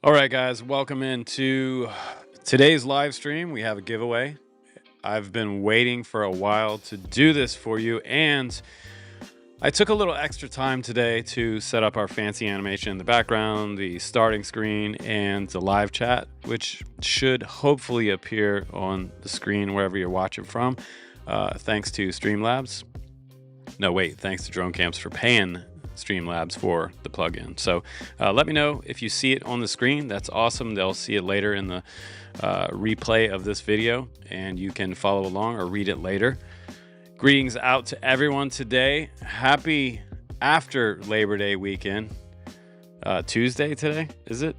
All right, guys, welcome into today's live stream. We have a giveaway. I've been waiting for a while to do this for you, and I took a little extra time today to set up our fancy animation in the background, the starting screen, and the live chat, which should hopefully appear on the screen wherever you're watching from. Thanks to Streamlabs. No, wait, thanks to Drone Camps for paying Streamlabs for the plugin. So let me know if you see it on the screen. That's awesome. They'll see it later in the replay of this video, and you can follow along or read it later. Greetings out to everyone today. Happy after Labor Day weekend. Tuesday today, is it?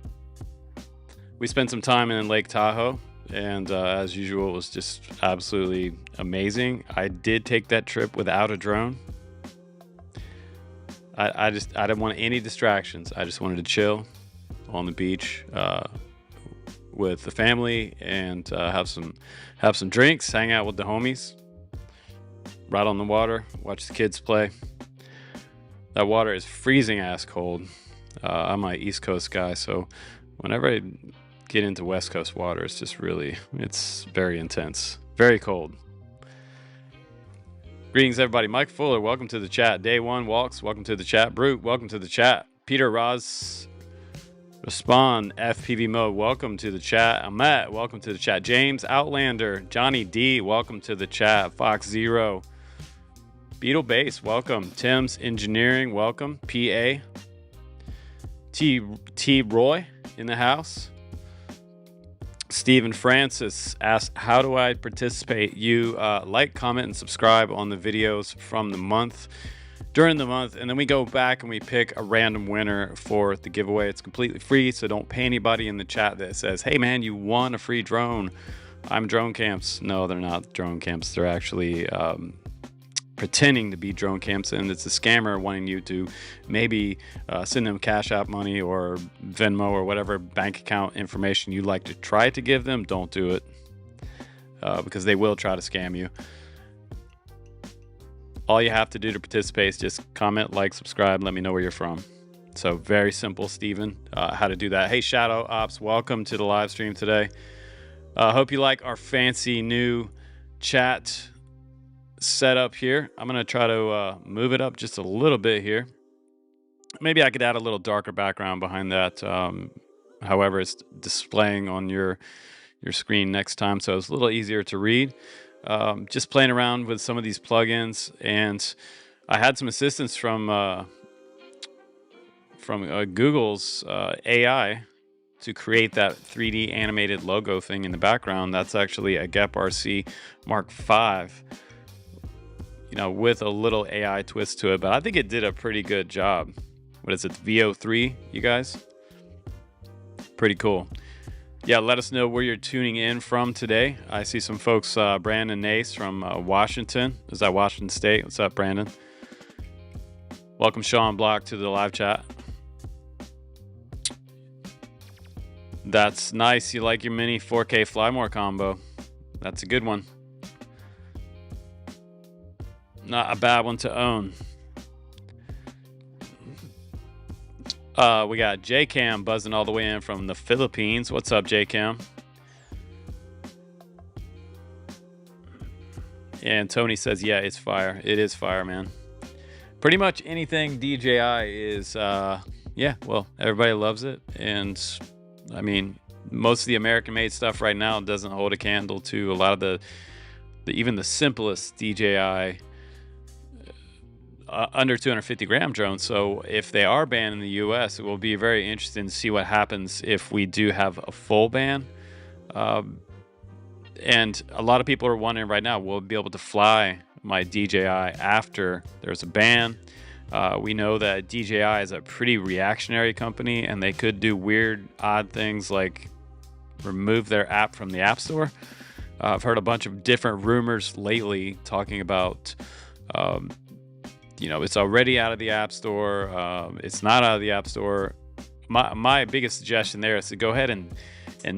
We spent some time in Lake Tahoe, and as usual, it was just absolutely amazing. I did take that trip without a drone. I didn't want any distractions. I just wanted to chill on the beach with the family and have some drinks, hang out with the homies, ride on the water, watch the kids play. That water is freezing ass cold. I'm an East Coast guy, so whenever I get into West Coast water, it's very intense, very cold. Greetings, everybody. Mike Fuller, welcome to the chat. Day One Walks, welcome to the chat. Brute, welcome to the chat. Peter Roz, Respond, FPV Mode, welcome to the chat. Ahmet, welcome to the chat. James Outlander, Johnny D, welcome to the chat. Fox Zero, Beetle Base, welcome. Tim's Engineering, welcome. PA, T Roy in the house. Stephen Francis asked, how do I participate? You like, comment, and subscribe on the videos from the month, during the month, and then we go back and we pick a random winner for the giveaway. It's completely free, so don't pay anybody in the chat that says, hey man, you won a free drone. I'm Drone Camps. No, they're not Drone Camps. They're actually pretending to be Drone Camps, and it's a scammer wanting you to maybe send them Cash App money or Venmo or whatever bank account information you like to try to give them. Don't do it because they will try to scam you. All you have to do to participate is just comment, like, subscribe, let me know where you're from. So very simple, Steven, how to do that. Hey, Shadow Ops, welcome to the live stream today. Hope you like our fancy new chat setup here. I'm going to try to move it up just a little bit here. Maybe I could add a little darker background behind that. However, it's displaying on your screen next time, so it's a little easier to read. Just playing around with some of these plugins, and I had some assistance from Google's AI to create that 3D animated logo thing in the background. That's actually a Geprc Mark V, with a little AI twist to it, but I think it did a pretty good job. What is it, VO3, you guys? Pretty cool. Yeah, let us know where you're tuning in from today. I see some folks, Brandon Nace from Washington. Is that Washington State? What's up, Brandon? Welcome, Sean Block, to the live chat. That's nice. You like your mini 4K Flymore combo. That's a good one. Not a bad one to own. We got J-Cam buzzing all the way in from the Philippines. What's up, J-Cam? And Tony says, yeah, it's fire. It is fire, man. Pretty much anything DJI is, well, everybody loves it. And, I mean, most of the American-made stuff right now doesn't hold a candle to a lot of even the simplest DJI under 250 gram drones. So if they are banned in the US, it will be very interesting to see what happens if we do have a full ban. And a lot of people are wondering right now, will I be able to fly my DJI after there's a ban? We know that DJI is a pretty reactionary company, and they could do weird, odd things like remove their app from the App Store. I've heard a bunch of different rumors lately talking about it's already out of the App Store. It's not out of the App Store. My biggest suggestion there is to go ahead and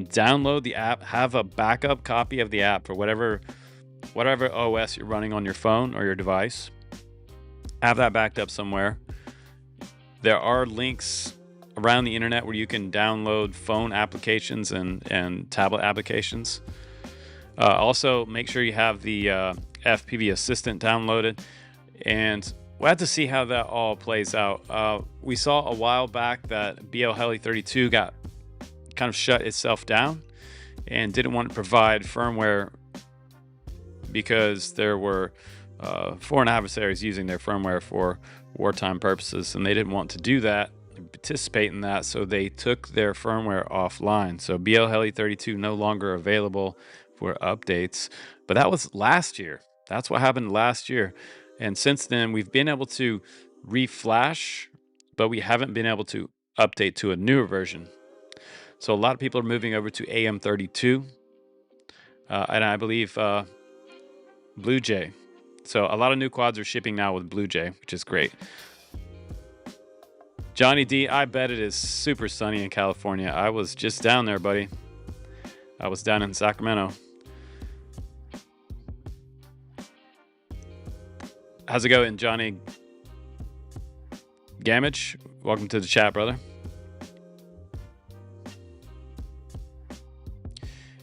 download the app, have a backup copy of the app for whatever OS you're running on your phone or your device. Have that backed up somewhere. There are links around the internet where you can download phone applications and tablet applications. Also, make sure you have the FPV Assistant downloaded, and we'll have to see how that all plays out. We saw a while back that BL Heli 32 got kind of shut itself down and didn't want to provide firmware because there were foreign adversaries using their firmware for wartime purposes, and they didn't want to do that, participate in that, so they took their firmware offline. So BL Heli 32 no longer available for updates, but that was last year. That's what happened last year. And since then, we've been able to reflash, but we haven't been able to update to a newer version. So a lot of people are moving over to AM32, and I believe Blue Jay. So a lot of new quads are shipping now with Blue Jay, which is great. Johnny D, I bet it is super sunny in California. I was just down there, buddy. I was down in Sacramento. How's it going, Johnny Gamage? Welcome to the chat, brother.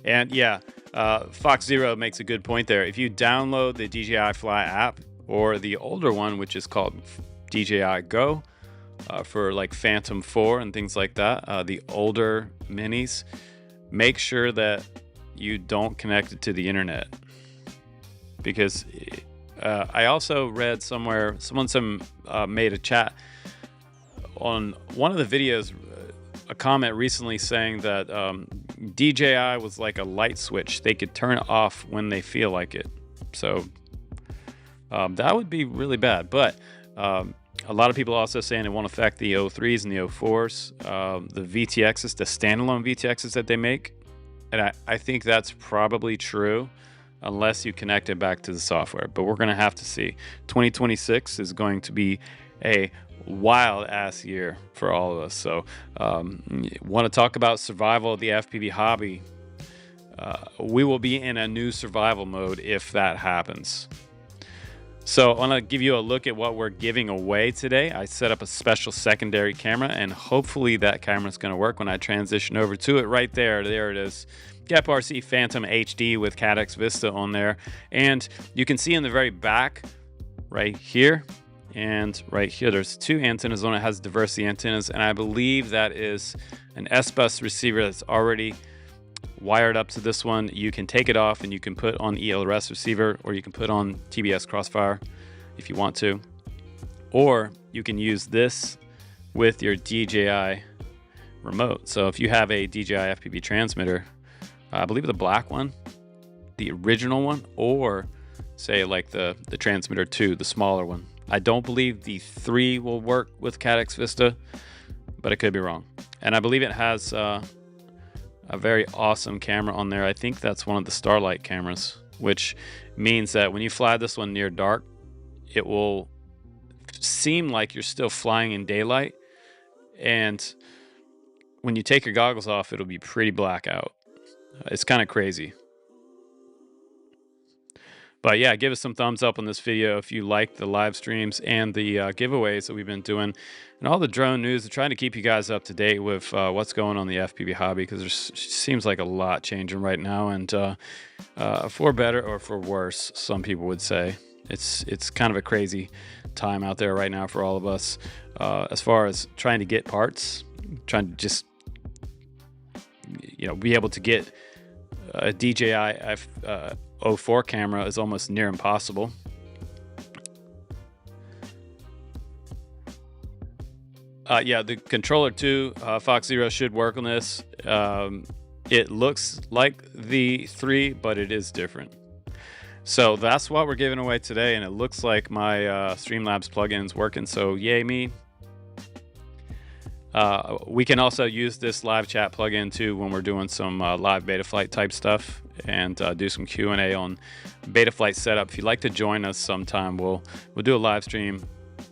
And yeah, Fox Zero makes a good point there. If you download the DJI Fly app or the older one, which is called DJI Go, for like Phantom 4 and things like that, the older minis, make sure that you don't connect it to the internet. Because I also read somewhere, someone made a chat on one of the videos, a comment recently saying that DJI was like a light switch. They could turn it off when they feel like it. So that would be really bad. But a lot of people also saying it won't affect the O3s and the O4s, the VTXs, the standalone VTXs that they make. And I think that's probably true unless you connect it back to the software. But we're going to have to see. 2026 is going to be a wild ass year for all of us. So want to talk about survival of the FPV hobby. We will be in a new survival mode if that happens. So I want to give you a look at what we're giving away today. I set up a special secondary camera, and hopefully that camera is going to work when I transition over to it. Right there, there it is. Geprc Phantom HD with Caddx Vista on there. And you can see in the very back right here and right here, there's two antennas on it. It has diversity antennas, and I believe that is an S-Bus receiver that's already wired up to this one. You can take it off and you can put on ELRS receiver, or you can put on TBS Crossfire if you want to, or you can use this with your DJI remote. So if you have a DJI FPV transmitter, I believe the black one, the original one, or say like the transmitter 2, the smaller one. I don't believe the 3 will work with Caddx Vista, but I could be wrong. And I believe it has a very awesome camera on there. I think that's one of the Starlight cameras, which means that when you fly this one near dark, it will seem like you're still flying in daylight. And when you take your goggles off, it'll be pretty black out. It's kind of crazy. But yeah, give us some thumbs up on this video if you like the live streams and the giveaways that we've been doing and all the drone news. We're trying to keep you guys up to date with what's going on in the FPV hobby, because there seems like a lot changing right now, and for better or for worse, some people would say. It's kind of a crazy time out there right now for all of us, as far as trying to get parts, trying to just be able to get a DJI O4 camera is almost near impossible. Yeah, the controller 2, Fox Zero, should work on this. It looks like the 3, but it is different. So that's what we're giving away today, and it looks like my Streamlabs plugin's working, so yay me. We can also use this live chat plugin too when we're doing some live Betaflight type stuff, and do some Q&A on Betaflight setup. If you'd like to join us sometime, we'll do a live stream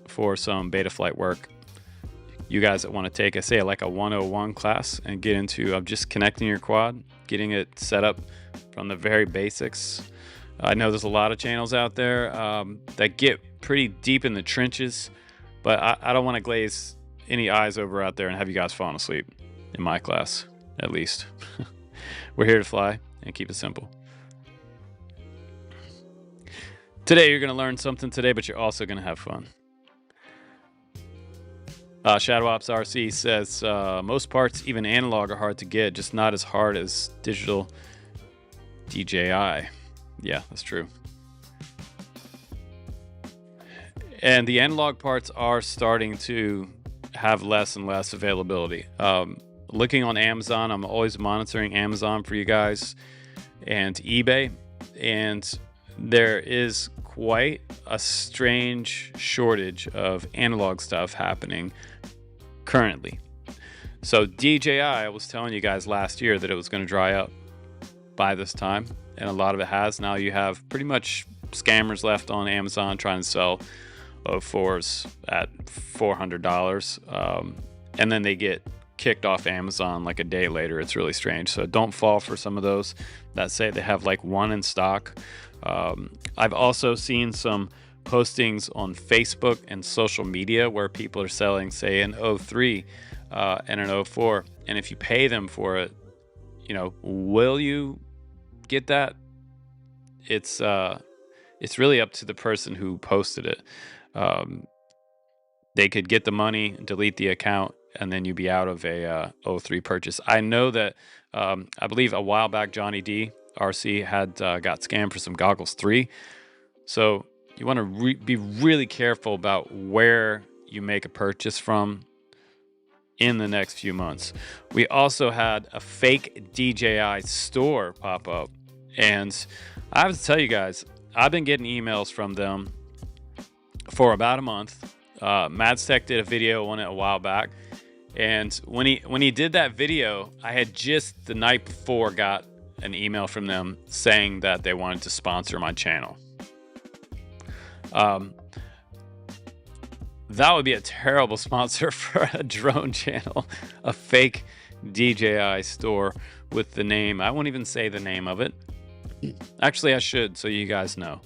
for some Betaflight work. You guys that want to take like a 101 class and get into just connecting your quad, getting it set up from the very basics. I know there's a lot of channels out there that get pretty deep in the trenches, but I don't want to glaze any eyes over out there and have you guys falling asleep in my class, at least. We're here to fly and keep it simple. Today, you're going to learn something today, but you're also going to have fun. ShadowOps RC says, most parts, even analog, are hard to get, just not as hard as digital DJI. Yeah, that's true. And the analog parts are starting to have less and less availability. Looking on Amazon, I'm always monitoring Amazon for you guys, and eBay, and there is quite a strange shortage of analog stuff happening currently. So DJI, I was telling you guys last year that it was going to dry up by this time, and a lot of it has. Now you have pretty much scammers left on Amazon trying to sell 04s at $400, and then they get kicked off Amazon like a day later. It's really strange. So don't fall for some of those that say they have like one in stock. I've also seen some postings on Facebook and social media where people are selling, say, an 03 and an 04, and if you pay them for it, you know, will you get that? It's really up to the person who posted it. They could get the money, delete the account, and then you'd be out of a 03 purchase. I know that I believe a while back Johnny D RC had got scammed for some goggles 3. So you want to be really careful about where you make a purchase from in the next few months. We also had a fake DJI store pop up, and I have to tell you guys, I've been getting emails from them for about a month. Madstech did a video on it a while back, and when he did that video, I had just the night before got an email from them saying that they wanted to sponsor my channel. That would be a terrible sponsor for a drone channel, a fake DJI store with the name. I won't even say the name of it. Actually, I should, so you guys know.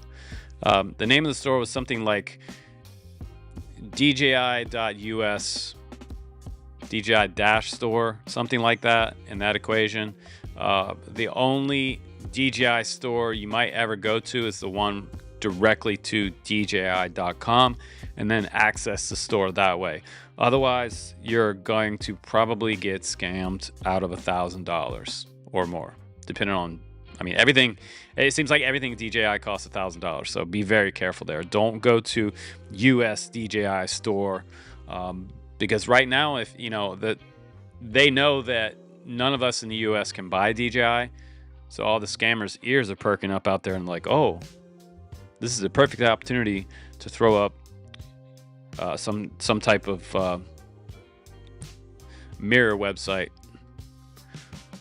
The name of the store was something like DJI.US, DJI-store, something like that in that equation. The only DJI store you might ever go to is the one directly to DJI.com and then access the store that way. Otherwise, you're going to probably get scammed out of $1,000 or more, depending on, I mean, everything. It seems like everything DJI costs $1,000, so be very careful there. Don't go to US DJI store, because right now, if you know that they know that none of us in the US can buy DJI, so all the scammers' ears are perking up out there and like, oh, this is a perfect opportunity to throw up some type of mirror website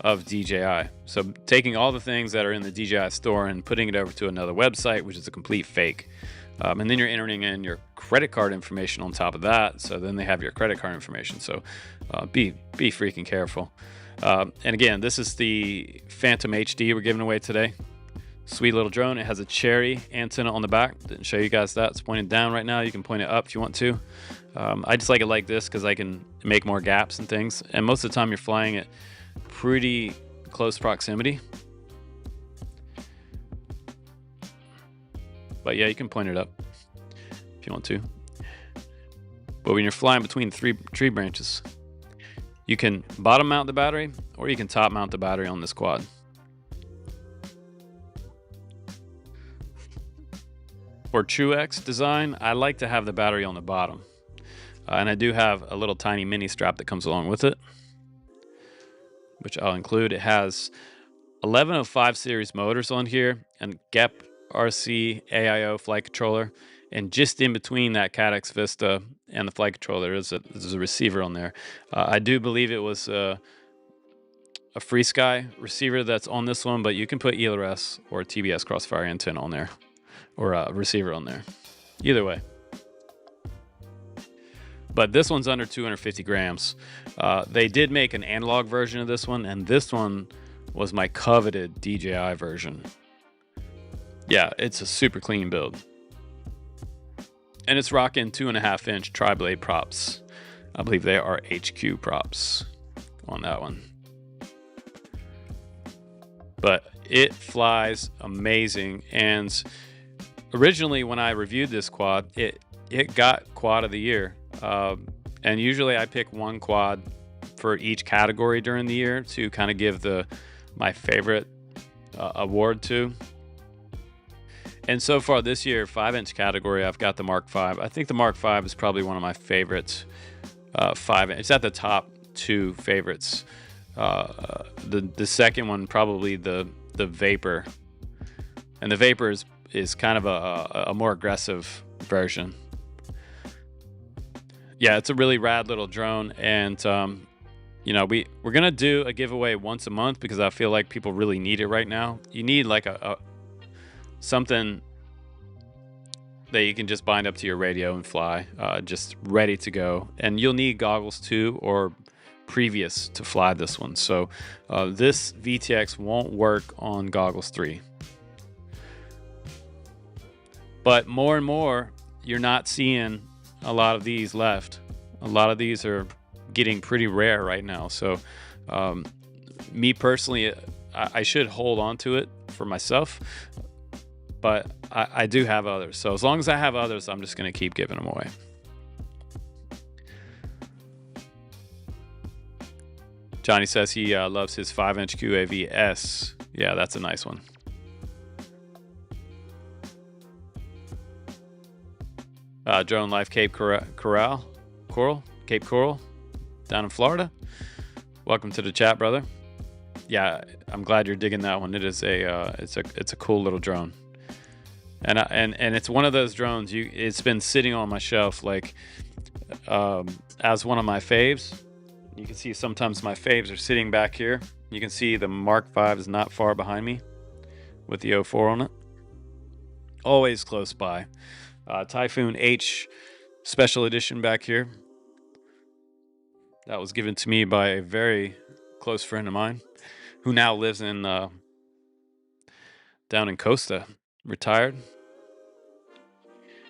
of DJI. So taking all the things that are in the DJI store and putting it over to another website, which is a complete fake. And then you're entering in your credit card information on top of that. So then they have your credit card information. So be freaking careful. And again, this is the Phantom HD we're giving away today. Sweet little drone. It has a cherry antenna on the back. Didn't show you guys that. It's pointed down right now. You can point it up if you want to. I just like it like this because I can make more gaps and things. And most of the time you're flying at pretty close proximity. But yeah, you can point it up if you want to. But when you're flying between 3 tree branches, you can bottom mount the battery or you can top mount the battery on this quad. For TrueX design, I like to have the battery on the bottom. And I do have a little tiny mini strap that comes along with it, which I'll include. It has 1105 series motors on here and Geprc AIO flight controller. And just in between that Caddx Vista and the flight controller, there's a receiver on there. I do believe it was a FreeSky receiver that's on this one, but you can put ELRS or TBS Crossfire antenna on there, or a receiver on there. Either way. But this one's under 250 grams. They did make an analog version of this one, and this one was my coveted DJI version. Yeah, it's a super clean build. And it's rocking 2.5-inch tri-blade props. I believe they are HQ props on that one. But it flies amazing. And originally when I reviewed this quad, it got quad of the year. And usually I pick one quad for each category during the year to kind of give my favorite award to. And so far this year, 5-inch category, I've got the Mark V. I think the Mark V is probably one of my favorites. 5-inch. It's at the top 2 favorites. The second one probably the Vapor, and the Vapor is kind of a more aggressive version. Yeah, it's a really rad little drone, and we're gonna do a giveaway once a month because I feel like people really need it right now. You need like a something that you can just bind up to your radio and fly, just ready to go. And you'll need goggles too, or previous to fly this one. So this VTX won't work on goggles 3. But more and more, you're not seeing a lot of these left. A lot of these are getting pretty rare right now. So me personally, I should hold on to it for myself. But I do have others. So as long as I have others, I'm just going to keep giving them away. Johnny says he loves his 5-inch QAV S. Yeah, that's a nice one. Drone Life Cape Coral, down in Florida. Welcome to the chat, brother. Yeah, I'm glad you're digging that one. It is it's a cool little drone. And it's one of those drones. It's been sitting on my shelf like as one of my faves. You can see sometimes my faves are sitting back here. You can see the Mark V is not far behind me with the 04 on it. Always close by. Typhoon H Special Edition back here. That was given to me by a very close friend of mine who now lives in down in Costa, retired.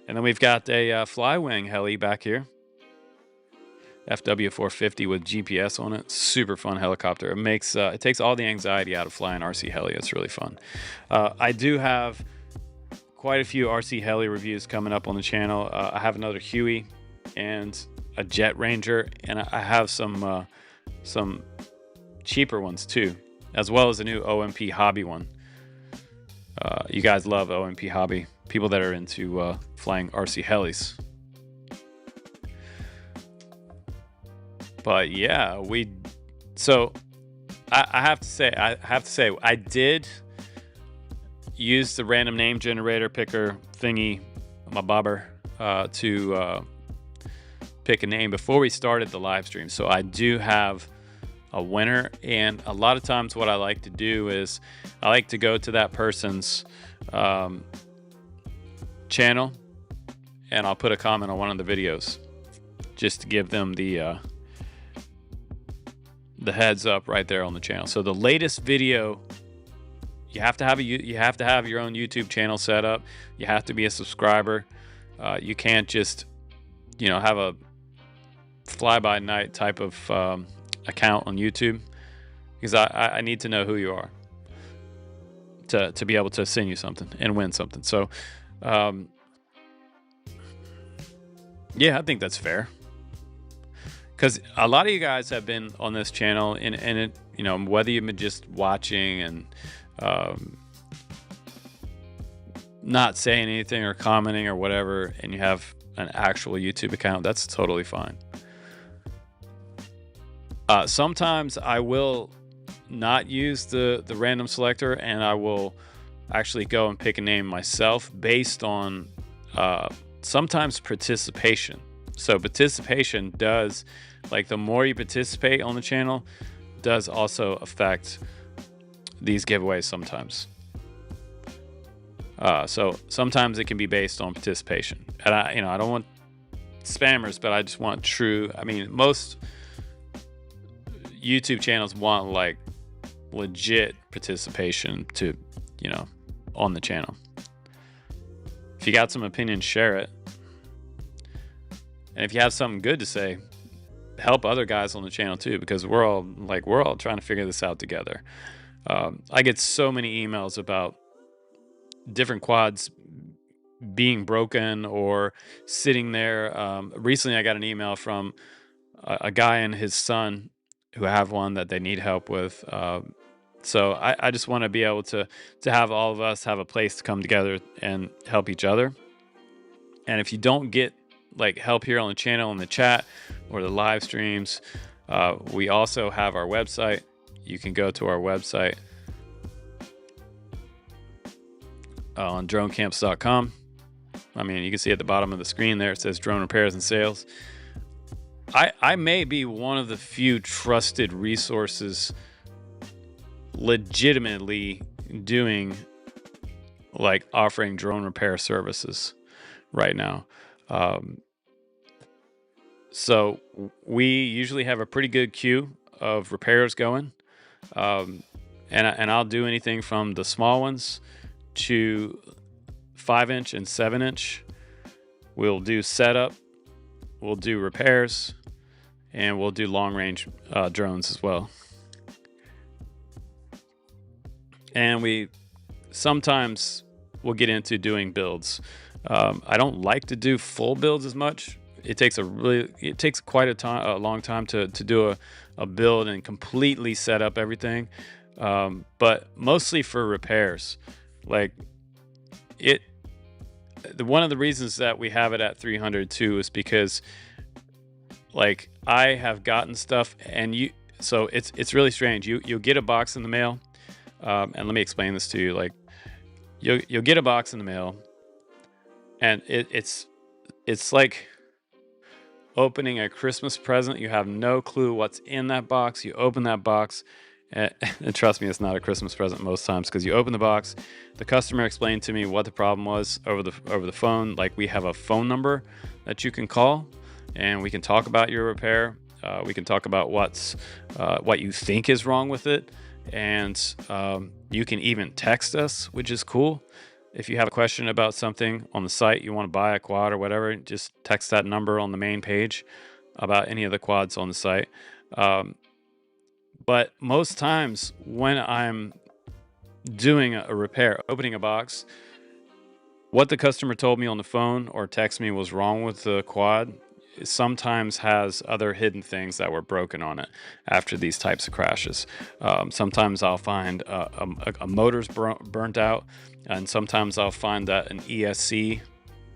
And then we've got a Flywing heli back here. FW450 with GPS on it. Super fun helicopter. It takes all the anxiety out of flying RC heli. It's really fun. I do have quite a few RC heli reviews coming up on the channel. I have another Huey and a Jet Ranger, and I have some cheaper ones too, as well as a new OMP Hobby one. You guys love OMP Hobby. People that are into flying RC helis. But yeah, I have to say I did use the random name generator picker thingy, my bobber, to pick a name before we started the live stream. So I do have a winner, and a lot of times what I like to do is I like to go to that person's channel, and I'll put a comment on one of the videos just to give them the heads up right there on the channel. So the latest video, you have to have your own YouTube channel set up. You have to be a subscriber. You can't just have a fly-by-night type of account on YouTube, because I need to know who you are to be able to send you something and win something. So yeah, I think that's fair, because a lot of you guys have been on this channel, and it, whether you've been just watching and not saying anything or commenting or whatever, and you have an actual YouTube account, that's totally fine. Sometimes I will not use the random selector, and I will actually go and pick a name myself based on sometimes participation. So participation does, like, the more you participate on the channel does also affect these giveaways sometimes. So sometimes it can be based on participation, and I don't want spammers, but I just want true. I mean, most YouTube channels want like legit participation to, on the channel. If you got some opinion, share it. And if you have something good to say, help other guys on the channel too, because we're all trying to figure this out together. I get so many emails about different quads being broken or sitting there. Recently, I got an email from a guy and his son who have one that they need help with. So I just want to be able to have all of us have a place to come together and help each other. And if you don't get like help here on the channel, in the chat, or the live streams, we also have our website. You can go to our website on dronecamps.com. I mean, you can see at the bottom of the screen there, it says drone repairs and sales. I may be one of the few trusted resources legitimately doing, like, offering drone repair services right now. So we usually have a pretty good queue of repairs going. And I'll do anything from the small ones to 5-inch and 7-inch. We'll do setup, we'll do repairs, and we'll do long range drones as well. And we sometimes will get into doing builds. I don't like to do full builds as much. It takes quite a long time to do a build and completely set up everything. But mostly for repairs. Like one of the reasons that we have it at 300 too is because, like, I have gotten stuff, and so it's really strange. You'll get a box in the mail, and let me explain this to you. Like, you'll get a box in the mail, and it's like opening a Christmas present. You have no clue what's in that box. You open that box, and trust me, it's not a Christmas present most times, because you open the box. The customer explained to me what the problem was over the phone. Like, we have a phone number that you can call, and we can talk about your repair. We can talk about what you think is wrong with it, and you can even text us, which is cool. If you have a question about something on the site, you want to buy a quad or whatever, just text that number on the main page about any of the quads on the site. But most times when I'm doing a repair, opening a box, what the customer told me on the phone or text me was wrong with the quad sometimes has other hidden things that were broken on it after these types of crashes. Sometimes I'll find a motor's burnt out, and sometimes I'll find that an ESC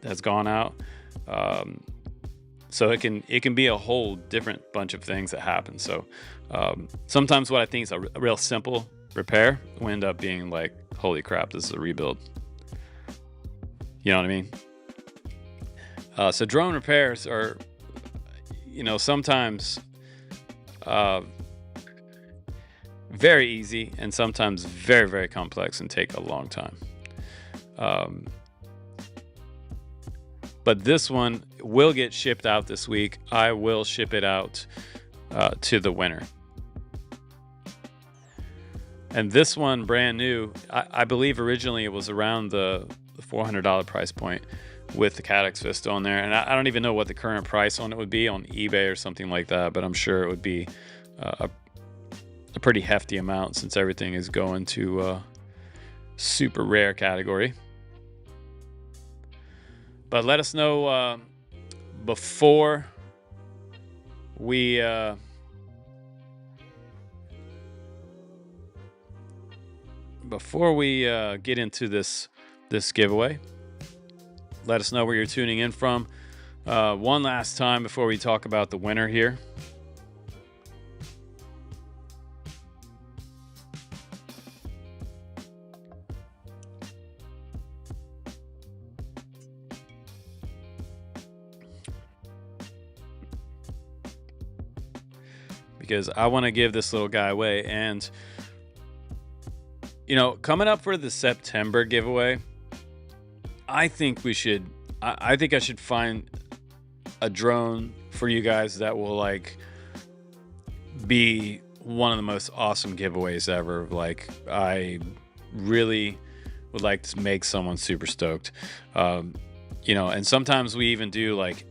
has gone out. So it can be a whole different bunch of things that happen. So sometimes what I think is a real simple repair will end up being like, holy crap, this is a rebuild. You know what I mean? So drone repairs are, sometimes very easy, and sometimes very, very complex and take a long time. But this one will get shipped out this week. I will ship it out to the winner. And this one, brand new, I believe originally it was around the $400 price point with the Caddx Vista on there. And I don't even know what the current price on it would be on eBay or something like that, but I'm sure it would be a pretty hefty amount, since everything is going to super rare category. But let us know before we get into this giveaway. Let us know where you're tuning in from. One last time before we talk about the winner here. Because I want to give this little guy away. And, coming up for the September giveaway, I think I should find a drone for you guys that will, like, be one of the most awesome giveaways ever. Like, I really would like to make someone super stoked. And sometimes we even do, like,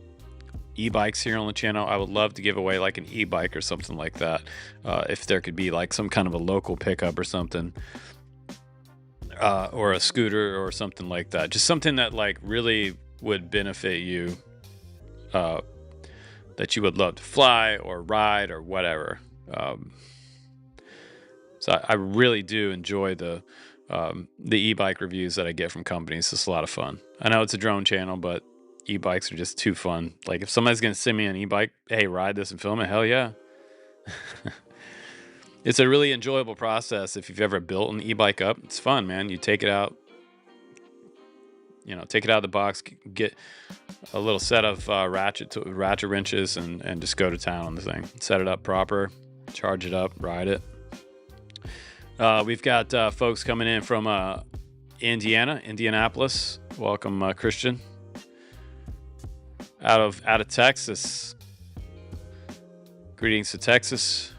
e-bikes here on the channel, I would love to give away like an e-bike or something like that. If there could be like some kind of a local pickup or something, or a scooter or something like that. Just something that like really would benefit you, that you would love to fly or ride or whatever. So I really do enjoy the e-bike reviews that I get from companies. It's a lot of fun. I know it's a drone channel, but e-bikes are just too fun. Like if somebody's going to send me an e-bike, hey, ride this and film it, hell yeah. It's a really enjoyable process. If you've ever built an e-bike up, it's fun, man. You take it out, take it out of the box, get a little set of ratchet wrenches, and just go to town on the thing. Set it up proper, charge it up, ride it. We've got folks coming in from Indianapolis. Welcome, Christian. Out of Texas. Greetings to Texas.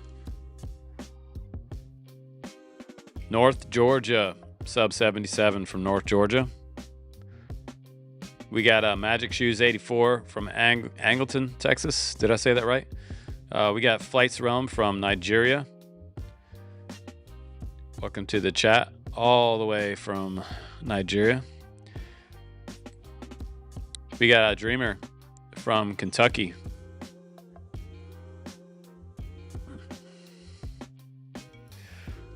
North Georgia, sub 77 from North Georgia. We got Magic Shoes 84 from Angleton, Texas. Did I say that right? We got Flights Realm from Nigeria. Welcome to the chat, all the way from Nigeria. We got a Dreamer from Kentucky.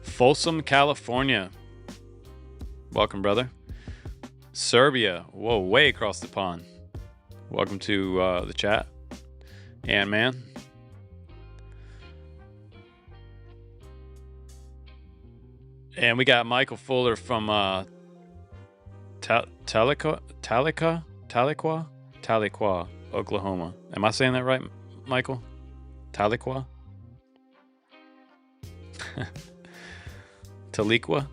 Folsom, California. Welcome, brother. Serbia. Whoa, way across the pond. Welcome to the chat. And man. And we got Michael Fuller from Tahlequah, Oklahoma. Am I saying that right, Michael? Tahlequah? Tahlequah?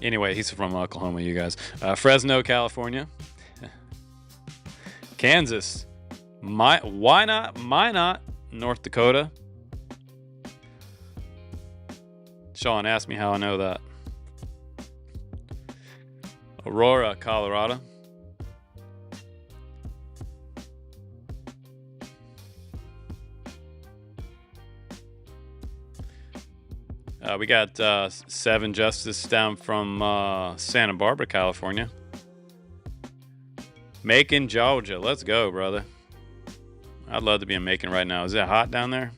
Anyway, he's from Oklahoma, you guys. Fresno, California. Kansas. Why not? North Dakota. Sean asked me how I know that. Aurora, Colorado. We got Seven Justice down from Santa Barbara, California. Macon, Georgia. Let's go, brother. I'd love to be in Macon right now. Is it hot down there?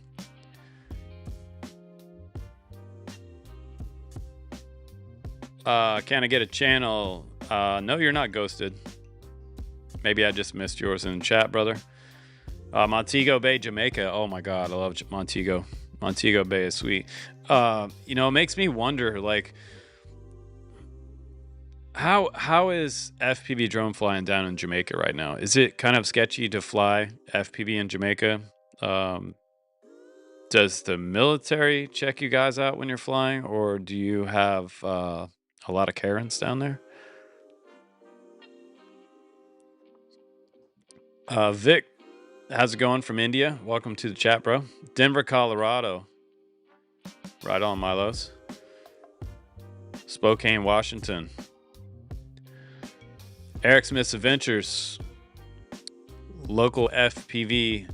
Can I get a channel? No, you're not ghosted. Maybe I just missed yours in the chat, brother. Montego Bay, Jamaica. Oh my God, I love Montego. Montego Bay is sweet. It makes me wonder, like, how is FPV drone flying down in Jamaica right now? Is it kind of sketchy to fly FPV in Jamaica? Does the military check you guys out when you're flying, or do you have a lot of Karens down there? Vic, how's it going from India? Welcome to the chat, bro. Denver, Colorado. Right on, Milos. Spokane, Washington. Eric Smith's Adventures. Local FPV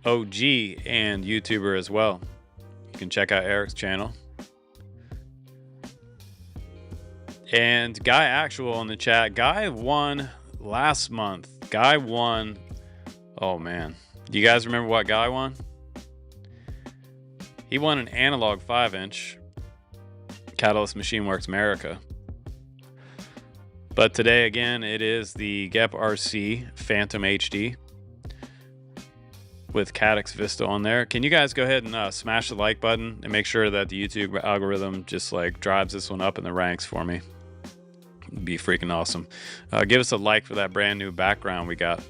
OG and YouTuber as well. You can check out Eric's channel. And Guy Actual in the chat. Guy won last month. Guy won. Oh man. Do you guys remember what Guy won? He won an analog 5-inch Catalyst Machine Works America. But today again, it is the Geprc Phantom HD with Caddx Vista on there. Can you guys go ahead and smash the like button and make sure that the YouTube algorithm just like drives this one up in the ranks for me? It'd be freaking awesome. Give us a like for that brand new background we got.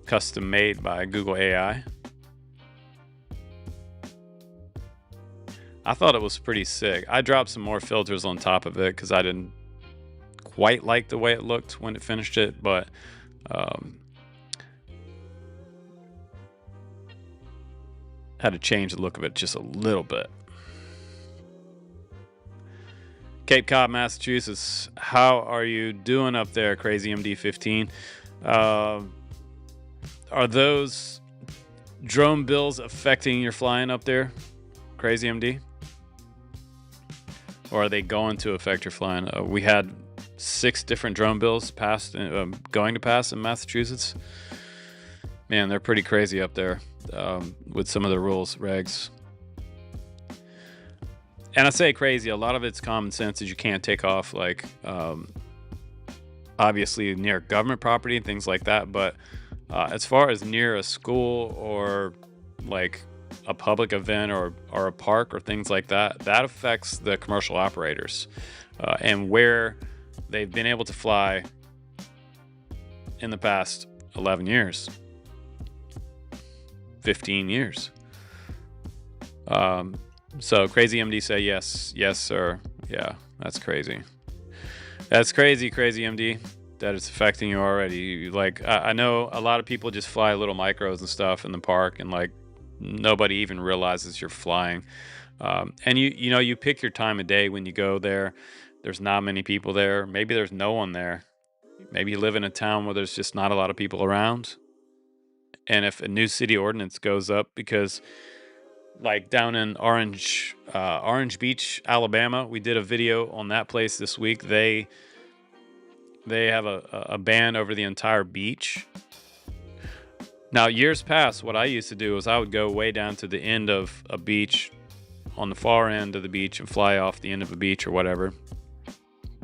Custom made by Google AI. I thought it was pretty sick. I dropped some more filters on top of it because I didn't quite like the way it looked when it finished it, but had to change the look of it just a little bit. Cape Cod, Massachusetts. How are you doing up there, Crazy MD15? Are those drone bills affecting your flying up there, Crazy MD? Or are they going to affect your flying? We had 6 different drone bills passed, going to pass in Massachusetts. Man, they're pretty crazy up there with some of the rules, regs. And I say crazy, a lot of it's common sense is you can't take off like obviously near government property and things like that. But as far as near a school or like a public event or a park or things like that, that affects the commercial operators and where they've been able to fly in the past 11 years, 15 years. So Crazy MD say yes, sir. Yeah, that's crazy. That's crazy, Crazy MD, that it's affecting you already. Like I know a lot of people just fly little micros and stuff in the park, and like nobody even realizes you're flying. And you pick your time of day when you go there. There's not many people there. Maybe there's no one there. Maybe you live in a town where there's just not a lot of people around. And if a new city ordinance goes up, because like down in Orange Beach, Alabama, we did a video on that place this week. They have a ban over the entire beach. Now, years past, what I used to do is I would go way down to the end of a beach, on the far end of the beach, and fly off the end of a beach or whatever.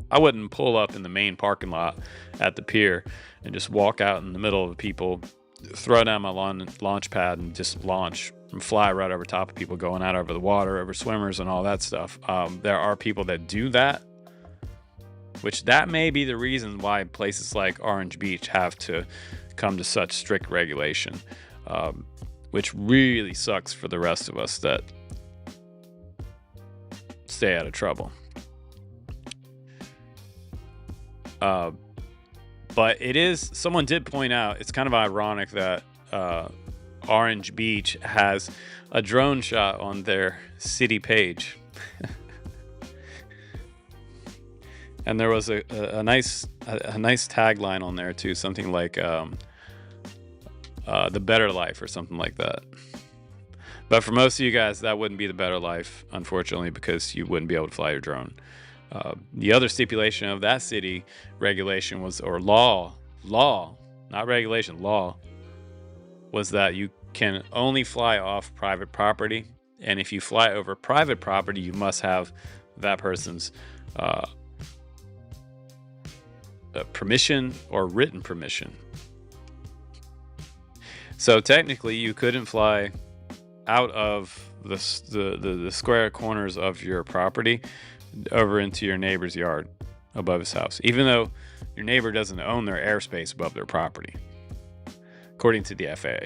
I wouldn't pull up in the main parking lot at the pier and just walk out in the middle of people, throw down my launch pad and just launch and fly right over top of people going out over the water, over swimmers and all that stuff. There are people that do that, which that may be the reason why places like Orange Beach have to come to such strict regulation, which really sucks for the rest of us that stay out of trouble. But someone did point out, it's kind of ironic that Orange Beach has a drone shot on their city page. And there was a nice tagline on there too, something like the better life or something like that. But for most of you guys, that wouldn't be the better life, unfortunately, because you wouldn't be able to fly your drone. The other stipulation of that city regulation was, or law, not regulation, law, was that you can only fly off private property. And if you fly over private property, you must have that person's permission or written permission. So technically, you couldn't fly out of the square corners of your property over into your neighbor's yard above his house, even though your neighbor doesn't own their airspace above their property, according to the FAA.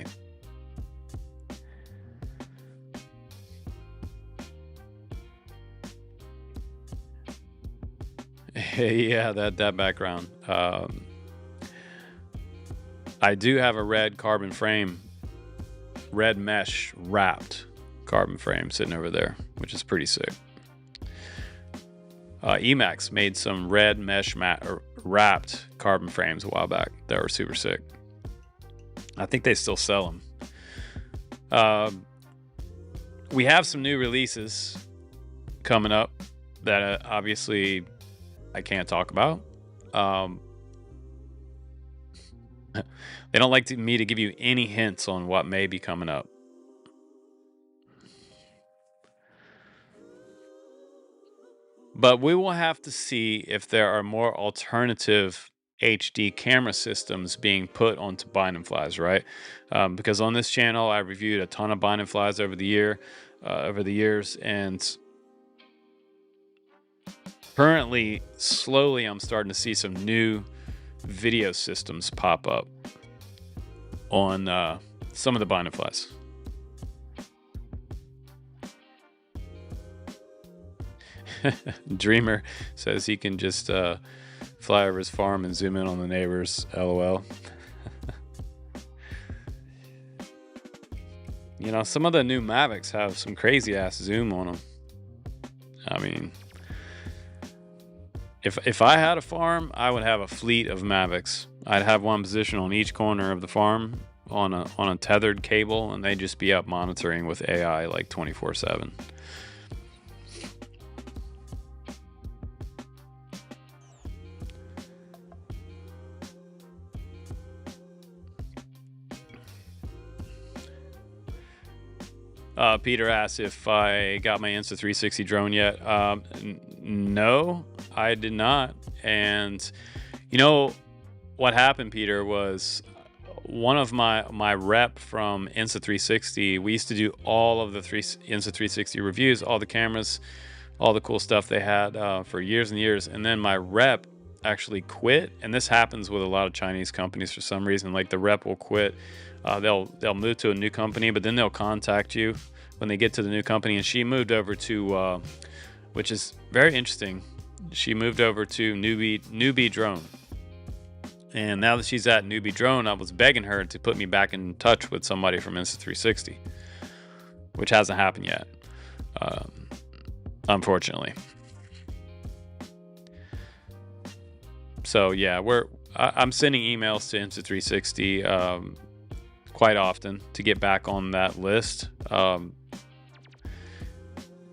Yeah, that background. I do have a red mesh wrapped carbon frame sitting over there, which is pretty sick. Emax made some red mesh wrapped carbon frames a while back that were super sick. I think they still sell them. We have some new releases coming up that obviously I can't talk about. They don't like me to give you any hints on what may be coming up. But we will have to see if there are more alternative HD camera systems being put onto bind and flies, right? Because on this channel, I reviewed a ton of bind and flies over the years, and currently, slowly, I'm starting to see some new video systems pop up on some of the bind and flies. Dreamer says he can just fly over his farm and zoom in on the neighbors. LOL. You know, some of the new Mavics have some crazy ass zoom on them. I mean, If I had a farm, I would have a fleet of Mavics. I'd have one position on each corner of the farm on a tethered cable, and they'd just be up monitoring with AI like 24/7. Peter asked if I got my Insta360 drone yet. No, I did not. And you know what happened, Peter, was one of my rep from Insta360. We used to do all of the Insta360 reviews, all the cameras, all the cool stuff they had for years and years. And then my rep actually quit. And this happens with a lot of Chinese companies for some reason. Like the rep will quit. They'll move to a new company, but then they'll contact you when they get to the new company. And she moved over to, which is very interesting. She moved over to Newbie Drone. And now that she's at Newbie Drone, I was begging her to put me back in touch with somebody from Insta360, which hasn't happened yet, unfortunately. So yeah, I'm sending emails to Insta360 quite often to get back on that list.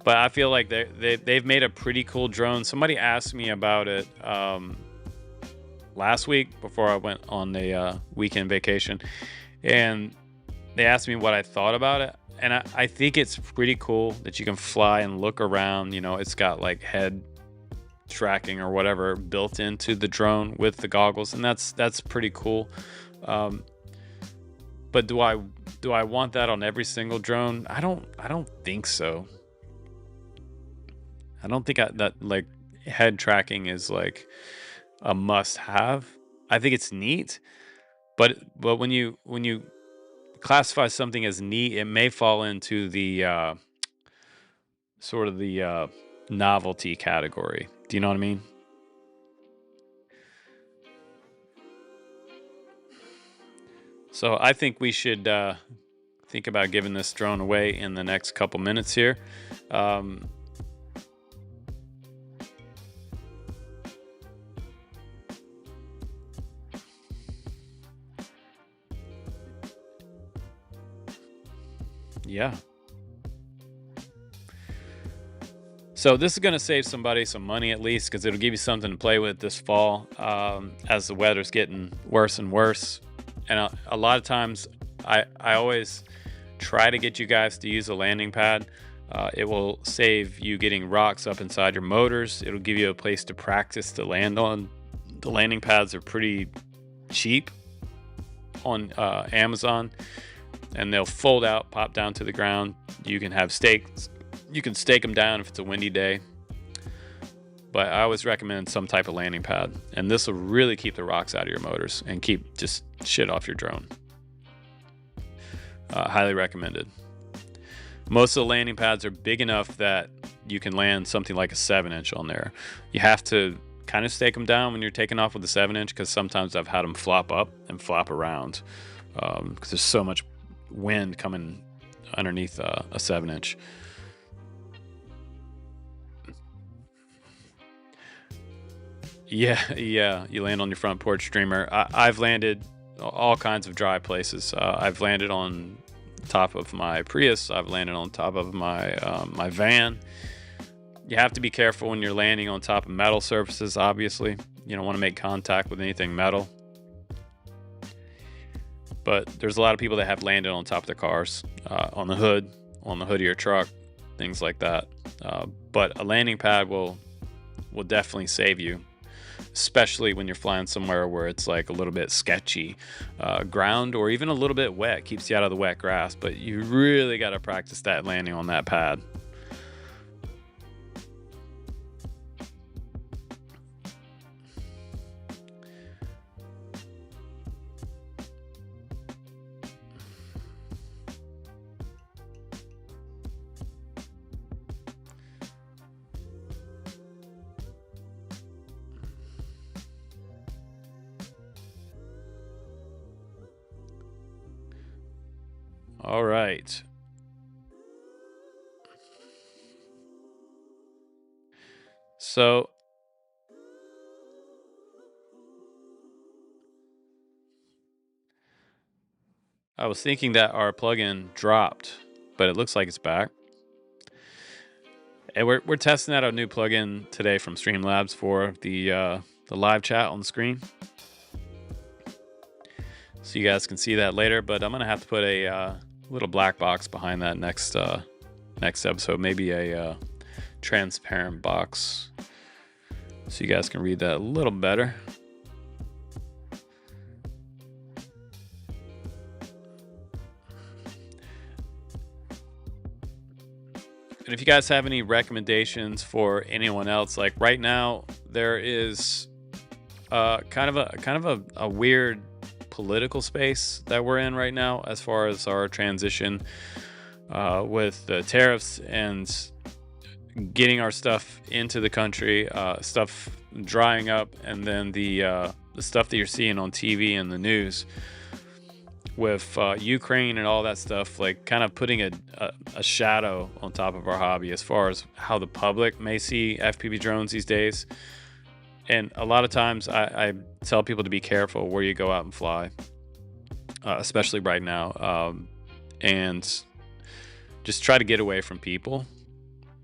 But I feel like they've made a pretty cool drone. Somebody asked me about it last week before I went on a weekend vacation, and they asked me what I thought about it. And I think it's pretty cool that you can fly and look around. You know, it's got like head tracking or whatever built into the drone with the goggles, and that's pretty cool. But do I want that on every single drone? I don't think so. I don't think that like head tracking is like a must-have. I think it's neat, but when you classify something as neat, it may fall into the sort of the novelty category. Do you know what I mean? So I think we should think about giving this drone away in the next couple minutes here. Yeah. So this is going to save somebody some money at least, because it'll give you something to play with this fall as the weather's getting worse and worse. And a lot of times I always try to get you guys to use a landing pad. It will save you getting rocks up inside your motors. It'll give you a place to practice to land on. The landing pads are pretty cheap on Amazon, and they'll fold out, pop down to the ground. You can have stakes. You can stake them down if it's a windy day. But I always recommend some type of landing pad, and this will really keep the rocks out of your motors and keep just shit off your drone. Highly recommended. Most of the landing pads are big enough that you can land something like a 7-inch on there. You have to kind of stake them down when you're taking off with a 7-inch, because sometimes I've had them flop up and flop around because there's so much wind coming underneath a 7-inch. Yeah, you land on your front porch streamer. I've landed all kinds of dry places. I've landed on top of my Prius. I've landed on top of my my van. You have to be careful when you're landing on top of metal surfaces, obviously. You don't want to make contact with anything metal. But there's a lot of people that have landed on top of their cars, on the hood of your truck, things like that. But a landing pad will definitely save you, especially when you're flying somewhere where it's like a little bit sketchy ground, or even a little bit wet. Keeps you out of the wet grass, but you really got to practice that landing on that pad. All right. So I was thinking that our plugin dropped, but it looks like it's back. And we're testing out a new plugin today from Streamlabs for the live chat on the screen. So you guys can see that later, but I'm gonna have to put a little black box behind that next episode, maybe a transparent box, so you guys can read that a little better. And if you guys have any recommendations for anyone else, like right now, there is kind of a weird political space that we're in right now as far as our transition with the tariffs and getting our stuff into the country, stuff drying up, and then the stuff that you're seeing on TV and the news with Ukraine and all that stuff, like kind of putting a shadow on top of our hobby as far as how the public may see FPV drones these days. And a lot of times I tell people to be careful where you go out and fly, especially right now, and just try to get away from people.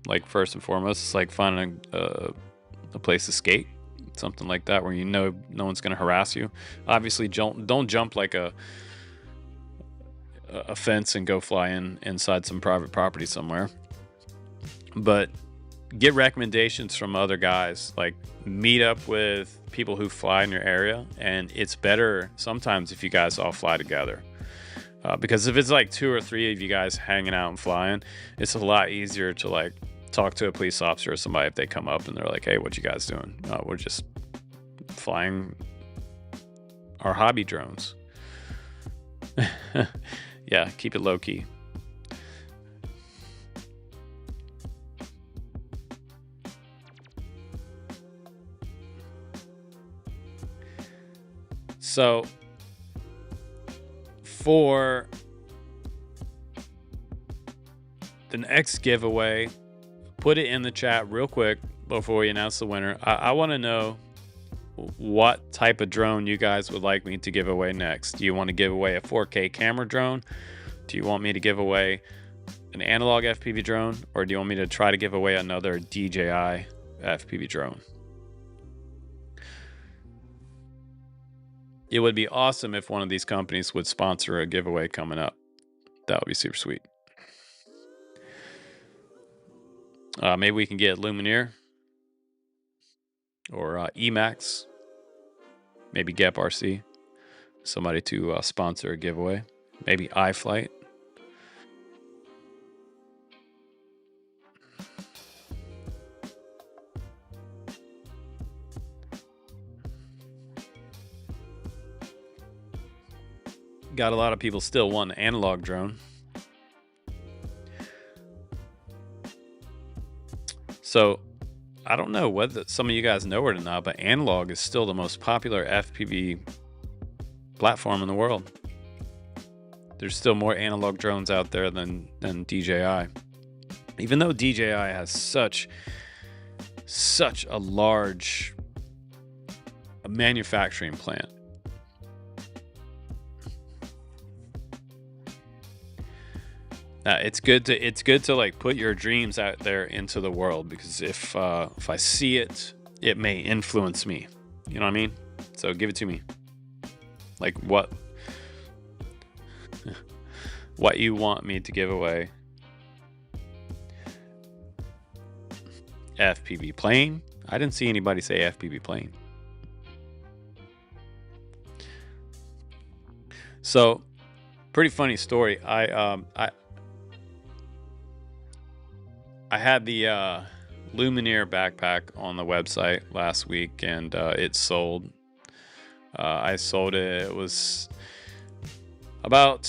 Like, first and foremost, it's like finding a place to skate, something like that, where you know no one's going to harass you. Obviously, don't jump like a fence and go fly inside some private property somewhere. But get recommendations from other guys. Like, meet up with people who fly in your area, and it's better sometimes if you guys all fly together. Because if it's like 2 or 3 of you guys hanging out and flying, it's a lot easier to like talk to a police officer or somebody if they come up and they're like, "Hey, what you guys doing?" We're just flying our hobby drones. Yeah, keep it low key. So for the next giveaway, put it in the chat real quick before we announce the winner. I want to know what type of drone you guys would like me to give away next. Do you want to give away a 4K camera drone? Do you want me to give away an analog FPV drone? Or do you want me to try to give away another DJI FPV drone? It would be awesome if one of these companies would sponsor a giveaway coming up. That would be super sweet. Maybe we can get Lumineer or Emax, maybe Geprc, somebody to sponsor a giveaway. Maybe iFlight. Got a lot of people still want an analog drone. So I don't know whether some of you guys know it or not, but analog is still the most popular FPV platform in the world. There's still more analog drones out there than DJI. Even though DJI has such a large manufacturing plant. It's good to like put your dreams out there into the world, because if I see it, it may influence me. You know what I mean? So give it to me. Like what you want me to give away. FPV plane? I didn't see anybody say FPV plane. So, pretty funny story. I had the Lumineer backpack on the website last week, and it sold. I sold it. It was about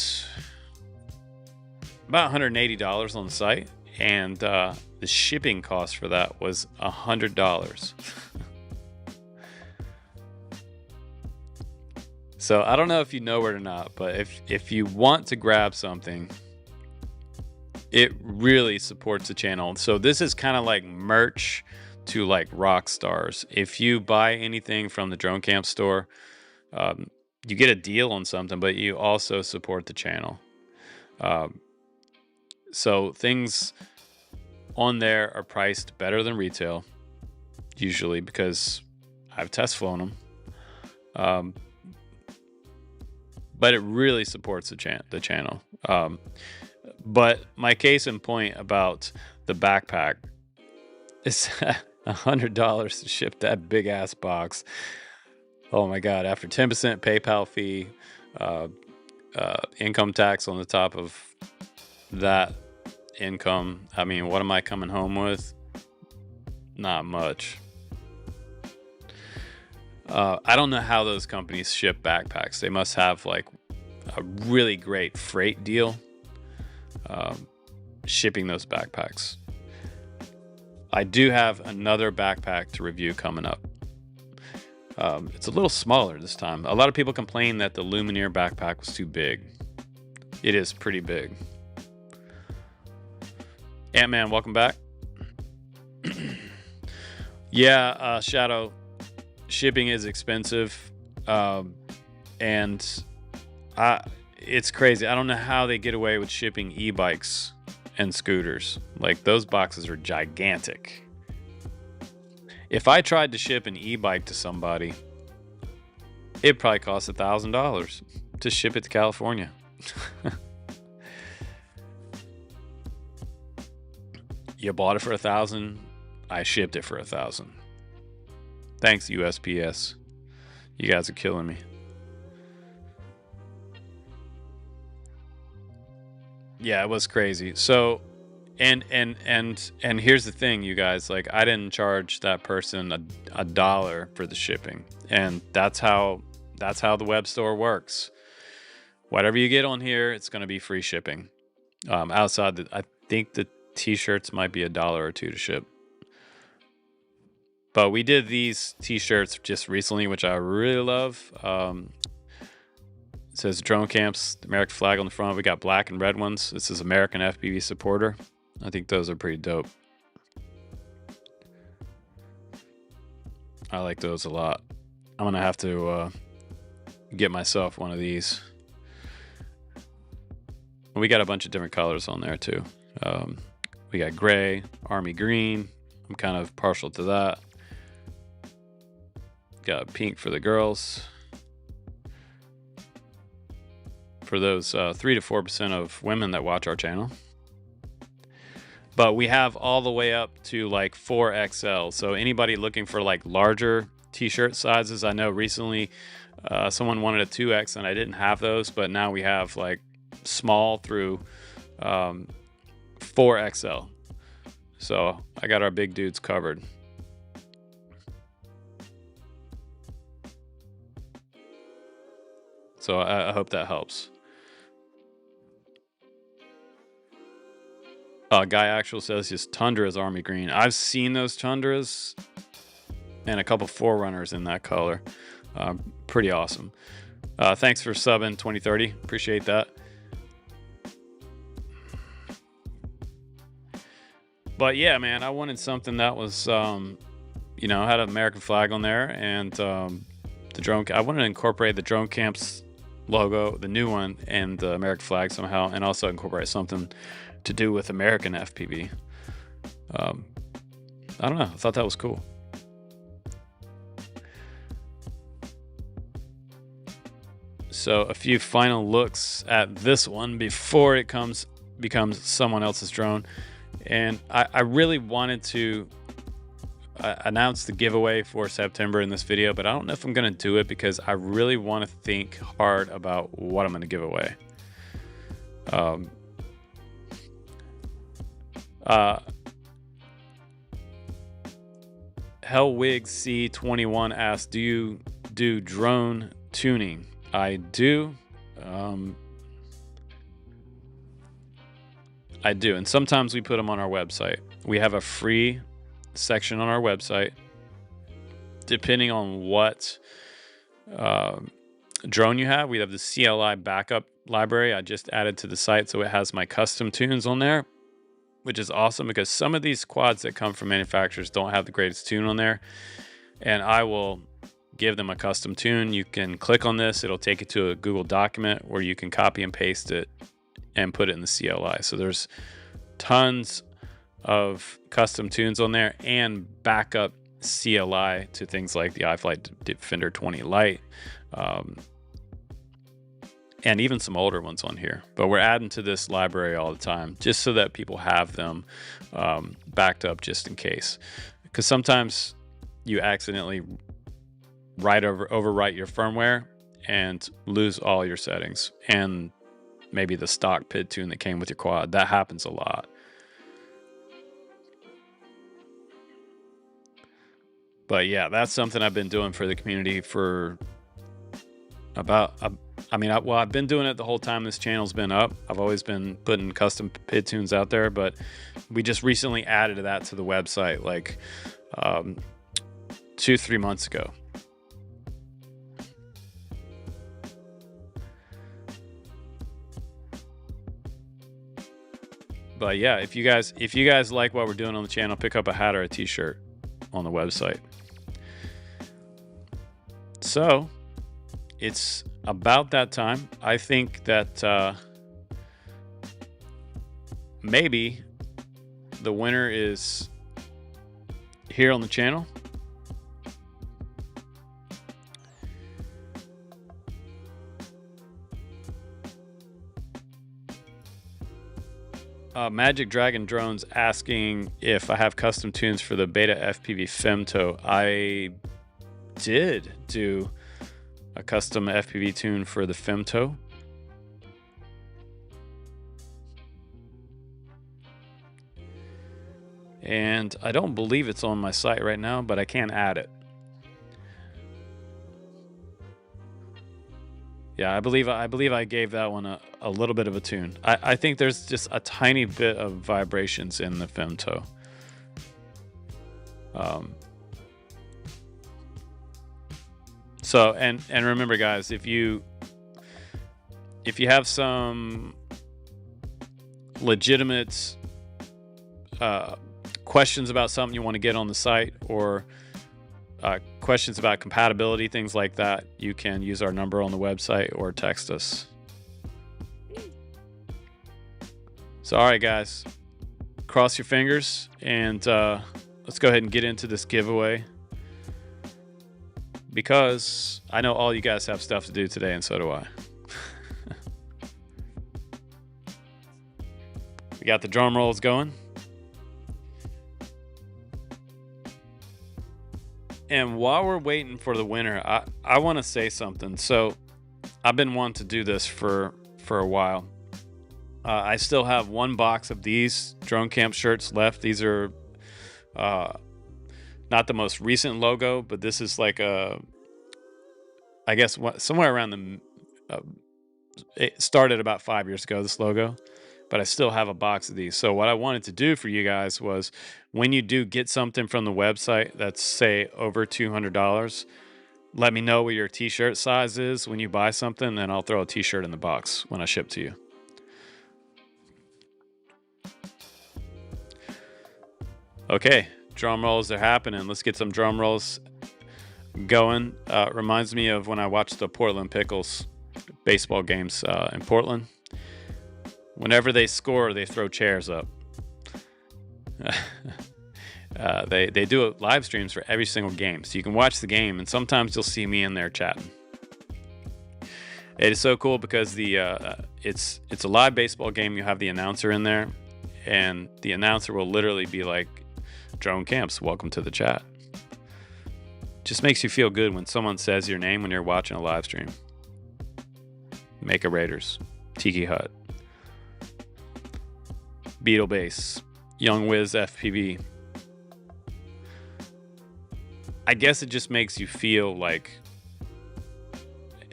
$180 on the site, and the shipping cost for that was $100. So I don't know if you know it or not, but if you want to grab something, it really supports the channel. So this is kind of like merch to like rock stars. If you buy anything from the Drone Camp store, you get a deal on something, but you also support the channel. So things on there are priced better than retail, usually, because I've test flown them. But it really supports the channel. But my case in point about the backpack is $100 to ship that big ass box. Oh my God! After 10% PayPal fee, income tax on the top of that income, I mean, what am I coming home with? Not much. I don't know how those companies ship backpacks. They must have like a really great freight deal shipping those backpacks. I do have another backpack to review coming up. It's a little smaller this time. A lot of people complain that the Lumineer backpack was too big. It is pretty big. Ant-Man, welcome back. Yeah, Shadow, shipping is expensive. And it's crazy. I don't know how they get away with shipping e-bikes and scooters. Like, those boxes are gigantic. If I tried to ship an e-bike to somebody, it'd probably cost $1,000 to ship it to California. You bought it for $1,000. I shipped it for $1,000. Thanks, USPS. You guys are killing me. Yeah, it was crazy. So, and here's the thing, you guys. Like, I didn't charge that person a dollar for the shipping, and that's how the web store works. Whatever you get on here, it's going to be free shipping. Outside, I think the t-shirts might be $1 or $2 to ship. But we did these t-shirts just recently, which I really love. It says drone camps, the American flag on the front. We got black and red ones. This is American FPV supporter. I think those are pretty dope. I like those a lot. I'm going to have to get myself one of these. We got a bunch of different colors on there too. We got gray, army green. I'm kind of partial to that. Got pink for the girls. For those 3 to 4% of women that watch our channel. But we have all the way up to like 4XL. So anybody looking for like larger t-shirt sizes, I know recently someone wanted a 2X and I didn't have those, but now we have like small through 4XL. So I got our big dudes covered. So I hope that helps. Guy Actual says his Tundra is army green. I've seen those Tundras and a couple Forerunners in that color. Pretty awesome. Thanks for subbing 2030. Appreciate that. But yeah, man, I wanted something that was, you know, had an American flag on there, and the drone. I wanted to incorporate the drone camps logo, the new one, and the American flag somehow, and also incorporate something to do with American FPV. I don't know. I thought that was cool. So a few final looks at this one before it becomes someone else's drone. And I really wanted to announce the giveaway for September in this video, but I don't know if I'm going to do it because I really want to think hard about what I'm going to give away. Hellwig C21 asks, do you do drone tuning? I do. I do, and sometimes we put them on our website. We have a free section on our website. Depending on what drone you have, we have the CLI backup library I just added to the site, so it has my custom tunes on there, which is awesome because some of these quads that come from manufacturers don't have the greatest tune on there, and I will give them a custom tune, you can click on this. It'll take you to a Google document where you can copy and paste it and put it in the CLI. So there's tons of custom tunes on there and backup CLI to things like the iFlight Defender 20 Lite, and even some older ones on here. But we're adding to this library all the time just so that people have them backed up just in case. Because sometimes you accidentally overwrite your firmware and lose all your settings and maybe the stock PID tune that came with your quad. That happens a lot. But yeah, that's something I've been doing for the community for about, I've been doing it the whole time this channel's been up. I've always been putting custom PID tunes out there, but we just recently added that to the website like 2-3 months ago. But yeah, if you guys like what we're doing on the channel, pick up a hat or a t-shirt on the website. So it's about that time. I think that maybe the winner is here on the channel. Magic Dragon Drones asking if I have custom tunes for the beta FPV Femto. I did do a custom FPV tune for the Femto. And I don't believe it's on my site right now, but I can add it. Yeah, I believe I gave that one a little bit of a tune. I think there's just a tiny bit of vibrations in the Femto. So and remember, guys, if you have some legitimate questions about something you want to get on the site, or questions about compatibility, things like that, you can use our number on the website or text us. So, all right, guys, cross your fingers and let's go ahead and get into this giveaway, because I know all you guys have stuff to do today, and so do I. We got the drum rolls going. And while we're waiting for the winner, I want to say something. So I've been wanting to do this for a while. I still have one box of these Drone Camp shirts left. These are not the most recent logo, but this is like I guess somewhere around it started about 5 years ago, this logo. But I still have a box of these. So what I wanted to do for you guys was, when you do get something from the website that's, say, over $200, let me know what your t-shirt size is when you buy something, and I'll throw a t-shirt in the box when I ship to you. Okay, drum rolls are happening. Let's get some drum rolls going. Reminds me of when I watched the Portland Pickles baseball games in Portland. Whenever they score, they throw chairs up. They do live streams for every single game, so you can watch the game, and sometimes you'll see me in there chatting. It is so cool because it's a live baseball game. You have the announcer in there, and the announcer will literally be like, "Drone Camps, welcome to the chat." Just makes you feel good when someone says your name when you're watching a live stream. Make a Raiders, Tiki Hut, Beetle Base, Young Wiz FPV. I guess it just makes you feel like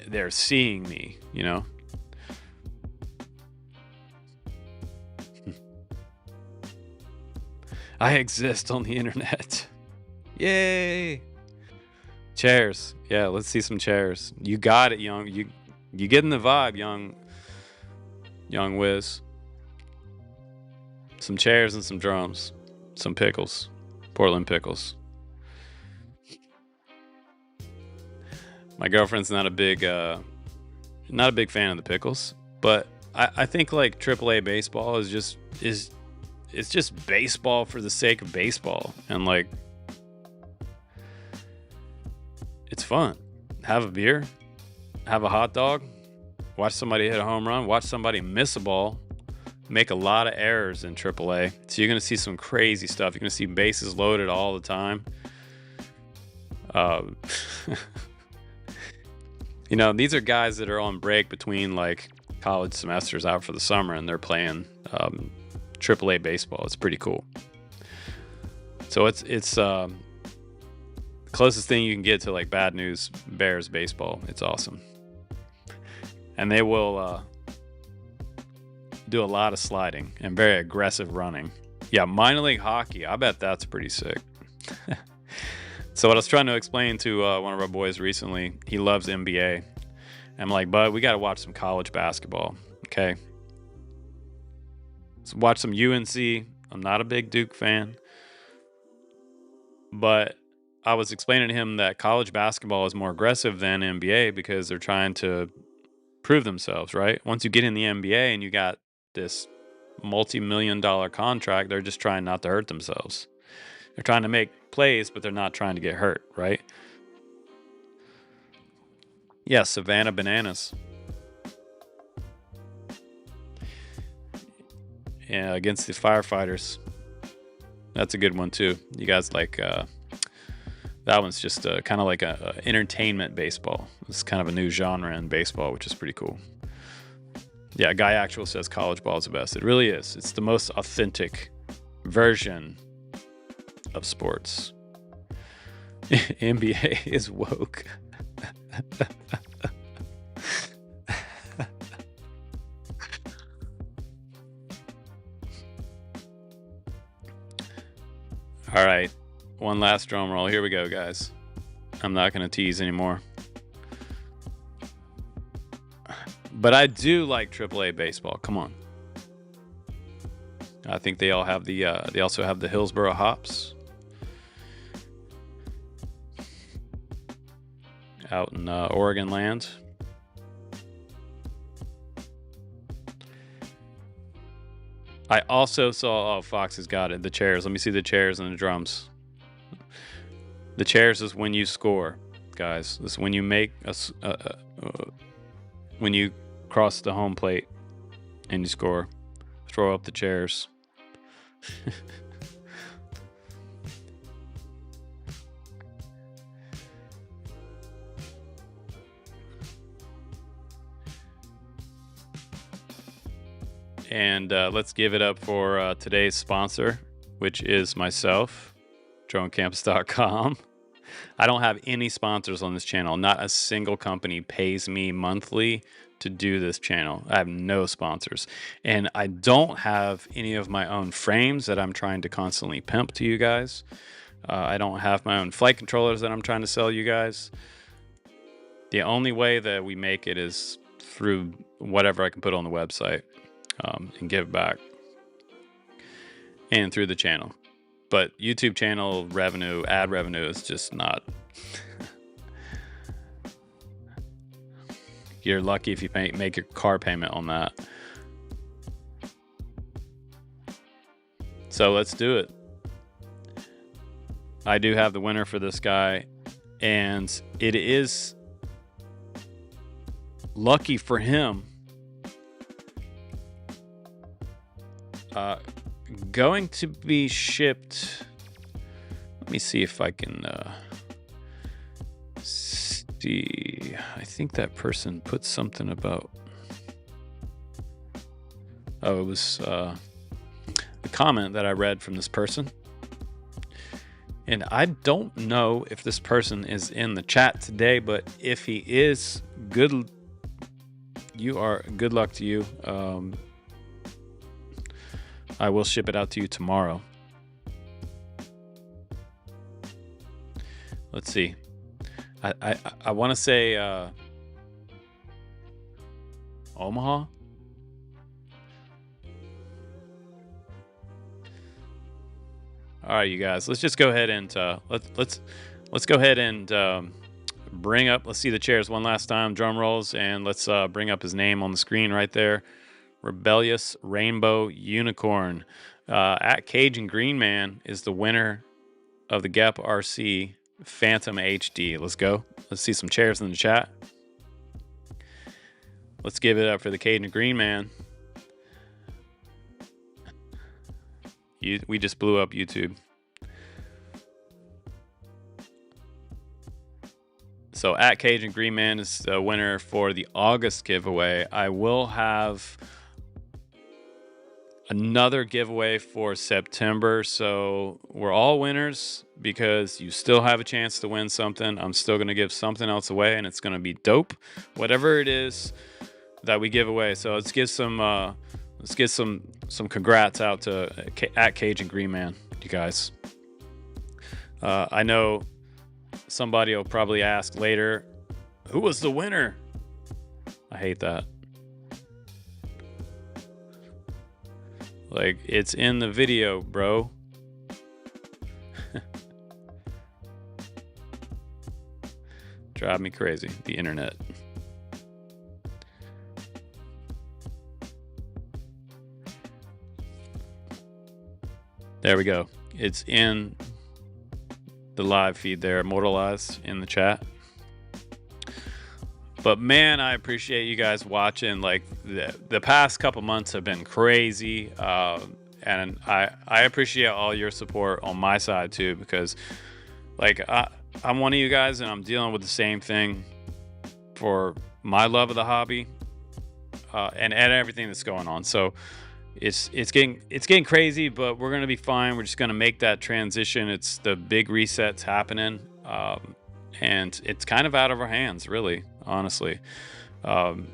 they're seeing me, you know? I exist on the internet. Yay! Chairs. Yeah, let's see some chairs. You got it, young. You getting the vibe, young Wiz. Some chairs and some drums. Some pickles. Portland pickles. My girlfriend's not a big fan of the pickles, but I think like AAA baseball it's just baseball for the sake of baseball, and like it's fun. Have a beer, have a hot dog, watch somebody hit a home run, watch somebody miss a ball, make a lot of errors in AAA. So you're going to see some crazy stuff. You're going to see bases loaded all the time. You know, these are guys that are on break between like college semesters out for the summer, and they're playing AAA baseball. It's pretty cool. So it's the closest thing you can get to like bad news Bears baseball. It's awesome. And they will do a lot of sliding and very aggressive running. Yeah, minor league hockey. I bet that's pretty sick. So what I was trying to explain to one of our boys recently, he loves NBA. I'm like, bud, we got to watch some college basketball, okay? So watch some UNC. I'm not a big Duke fan. But I was explaining to him that college basketball is more aggressive than NBA because they're trying to prove themselves, right? Once you get in the NBA and you got this multi-million-dollar contract, they're just trying not to hurt themselves. They're trying to make plays, but they're not trying to get hurt, right? Yeah, Savannah Bananas. Yeah, against the Firefighters. That's a good one too. You guys like that one's just kind of like a entertainment baseball. It's kind of a new genre in baseball, which is pretty cool. Yeah, Guy Actual says college ball is the best. It really is. It's the most authentic version of sports. NBA is woke. All right, one last drum roll. Here we go, guys. I'm not going to tease anymore. But I do like AAA baseball. Come on. I think they all have they also have the Hillsboro Hops out in Oregon land. I also saw, Fox has got it, the chairs. Let me see the chairs and the drums. The chairs is when you score, guys. This is when you make when you cross the home plate and you score. Throw up the chairs. And let's give it up for today's sponsor, which is myself, dronecampus.com. I don't have any sponsors on this channel. Not a single company pays me monthly to do this channel. I have no sponsors. And I don't have any of my own frames that I'm trying to constantly pimp to you guys. I don't have my own flight controllers that I'm trying to sell you guys. The only way that we make it is through whatever I can put on the website and give back. And through the channel. But YouTube channel revenue, ad revenue is just not. You're lucky if you make your car payment on that. So let's do it. I do have the winner for this guy, and it is lucky for him. Going to be shipped. Let me see if I can see. I think that person put something about. Oh, it was a comment that I read from this person. And I don't know if this person is in the chat today, but if he is, good luck to you. I will ship it out to you tomorrow. Let's see. I want to say Omaha. All right, you guys. Let's just go ahead and let's go ahead and bring up, let's see the chairs one last time, drum rolls, and let's bring up his name on the screen right there. Rebellious Rainbow Unicorn. At Cajun Green Man is the winner of the Geprc Phantom HD. Let's go. Let's see some chairs in the chat. Let's give it up for the Cajun Green Man. We just blew up YouTube. So at Cajun Green Man is the winner for the August giveaway. I will have another giveaway for September. So we're all winners because you still have a chance to win something. I'm still going to give something else away, and it's going to be dope, whatever it is that we give away. So let's get some congrats out to at Cajun Green Man, you guys. I know somebody will probably ask later, who was the winner? I hate that. Like, it's in the video, bro. Drive me crazy, the internet. There we go. It's in the live feed there, immortalized in the chat. But man, I appreciate you guys watching. Like, the past couple months have been crazy, and I appreciate all your support on my side too, because like I'm one of you guys, and I'm dealing with the same thing for my love of the hobby, and everything that's going on. So it's getting crazy, but we're gonna be fine. We're just gonna make that transition. It's the big resets happening, and it's kind of out of our hands, really, honestly. I've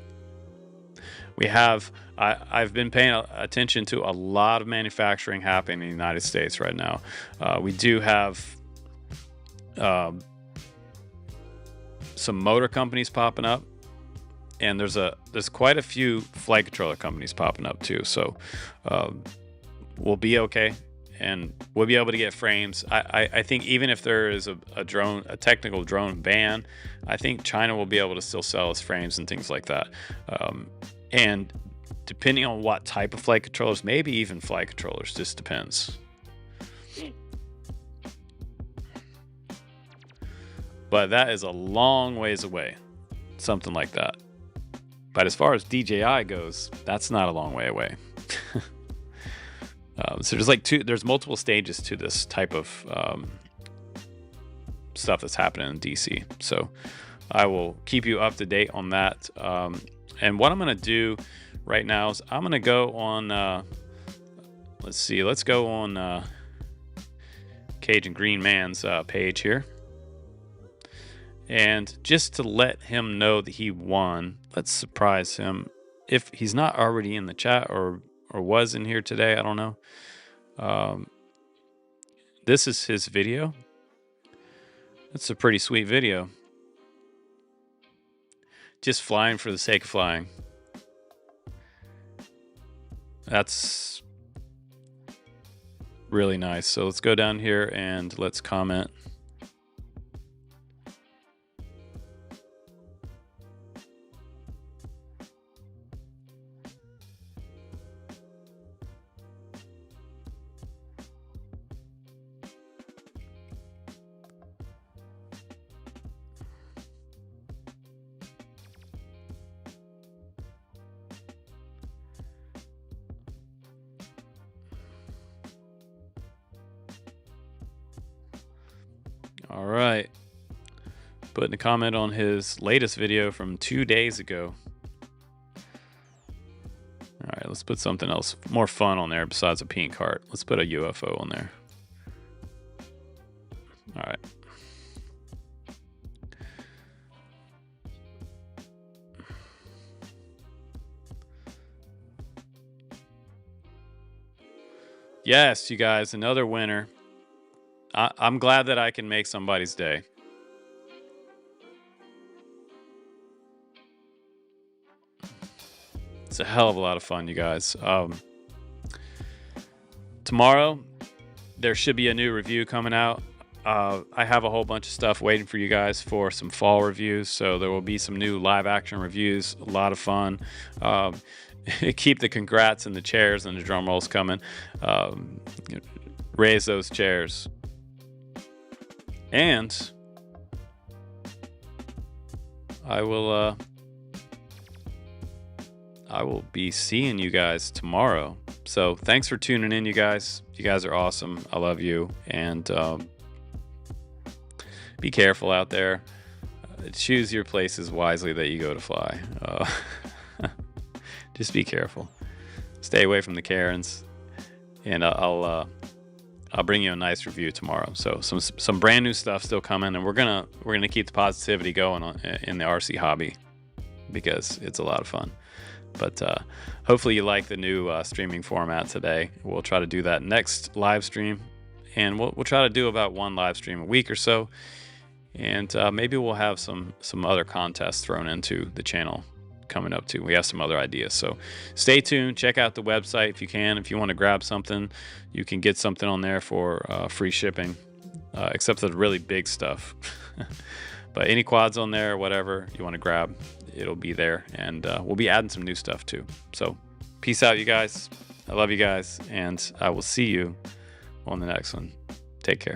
been paying attention to a lot of manufacturing happening in the United States right now. We do have some motor companies popping up, and there's quite a few flight controller companies popping up too. So we'll be okay, and we'll be able to get frames. I think even if there is a technical drone ban, I think China will be able to still sell us frames and things like that. And depending on what type of flight controllers, maybe even flight controllers, just depends. But that is a long ways away, something like that. But as far as DJI goes, that's not a long way away. So there's multiple stages to this type of stuff that's happening in DC. So I will keep you up to date on that. And what I'm going to do right now is I'm going to go on, let's go on Cajun Green Man's page here. And just to let him know that he won, let's surprise him. If he's not already in the chat or was in here today, I don't know. This is his video. It's a pretty sweet video. Just flying for the sake of flying. That's really nice. So let's go down here and let's comment. All right. Putting a comment on his latest video from 2 days ago. All right, let's put something else more fun on there besides a pink heart. Let's put a UFO on there. All right. Yes, you guys, another winner. I'm glad that I can make somebody's day. It's a hell of a lot of fun, you guys. Tomorrow, there should be a new review coming out. I have a whole bunch of stuff waiting for you guys for some fall reviews. So there will be some new live action reviews, a lot of fun. Keep the congrats and the chairs and the drum rolls coming. Raise those chairs. And I will be seeing you guys tomorrow. So thanks for tuning in, you guys. You guys are awesome. I love you. And be careful out there. Choose your places wisely that you go to fly. Just be careful. Stay away from the Karens. And I'll bring you a nice review tomorrow. So some brand new stuff still coming, and we're gonna keep the positivity going in the RC hobby because it's a lot of fun. But hopefully you like the new streaming format today. We'll try to do that next live stream, and we'll try to do about one live stream a week or so, and maybe we'll have some other contests thrown into the channel coming up too. We have some other ideas, so stay tuned. Check out the website if you can. If you want to grab something, you can get something on there for free shipping, except for the really big stuff. But any quads on there, whatever you want to grab, it'll be there, and we'll be adding some new stuff too. So peace out, you guys. I love you guys, and I will see you on the next one. Take care.